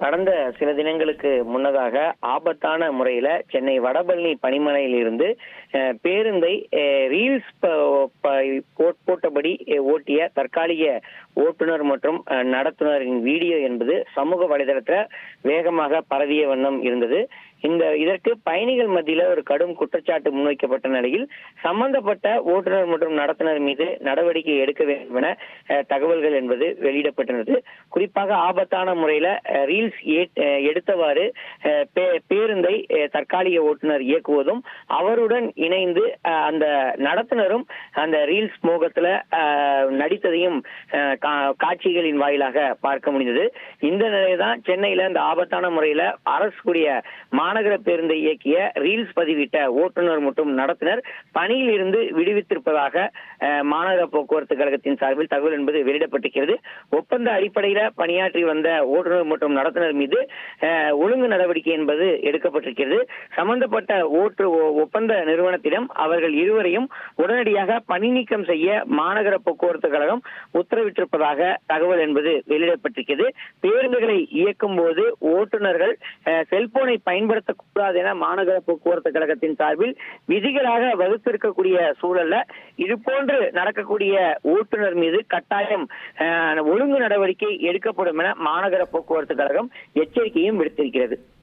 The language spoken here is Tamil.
கடந்த சில தினங்களுக்கு முன்னதாக ஆபத்தான முறையில சென்னை வடபழனி பணிமனையில் இருந்து பேருந்தை ரீல்ஸ் போட்டபடி ஓட்டிய தற்காலிக ஓட்டுநர் மற்றும் நடத்துனரின் வீடியோ என்பது சமூக வலைதளத்துல வேகமாக பரவிய வண்ணம் இருந்தது. இதற்கு பயணிகள் மத்தியில ஒரு கடும் குற்றச்சாட்டு முன்வைக்கப்பட்ட நிலையில் சம்பந்தப்பட்ட ஓட்டுநர் மற்றும் நடத்துனர் மீது நடவடிக்கை எடுக்க வேண்டும் என தகவல்கள் என்பது வெளியிடப்பட்டிருந்தது. குறிப்பாக ஆபத்தான முறையில ரீல்ஸ் எடுத்தவாறு பேருந்தை தற்காலிக ஓட்டுநர் இயக்குவதும் அவருடன் இணைந்து அந்த நடத்துனரும் அந்த ரீல்ஸ் மோகத்துல நடித்ததையும் காட்சிகளின் வாயிலாக பார்க்க முடிந்தது. இந்த நிலையில்தான் சென்னையில இந்த ஆபத்தான முறையில அரசு கூடிய மாநகர பேருந்தை இயக்கிய ரீல்ஸ் பதிவிட்ட ஓட்டுநர் மற்றும் நடத்துனர் பணியில் இருந்து விடுவித்திருப்பதாக மாநகர போக்குவரத்து கழகத்தின் சார்பில் தகவல் என்பது வெளியிடப்பட்டிருக்கிறது. ஒப்பந்த அடிப்படையில பணியாற்றி வந்த ஓட்டுநர் மற்றும் நடத்துனர் மீது ஒழுங்கு நடவடிக்கை என்பது எடுக்கப்பட்டிருக்கிறது. சம்பந்தப்பட்ட ஒப்பந்த நிறுவனத்திடம் அவர்கள் இருவரையும் உடனடியாக பணி நீக்கம் செய்ய மாநகர போக்குவரத்து கழகம் உத்தரவிட்டிருப்பதாக தகவல் என்பது வெளியிடப்பட்டிருக்கிறது. பேருந்துகளை இயக்கும் போது ஓட்டுநர்கள் செல்போனை பயன்படுத்தக்கூடாது என மாநகர போக்குவரத்து கழகத்தின் சார்பில் விதிகளாக வகுத்திருக்கக்கூடிய சூழல்ல இது போன்று நடக்கக்கூடிய ஓட்டுநர் மீது கட்டாயம் ஒழுங்கு நடவடிக்கை எடுக்கப்படும் என மாநகர போக்குவரத்து கழகம் எச்சரிக்கையும் விடுத்திருக்கிறது.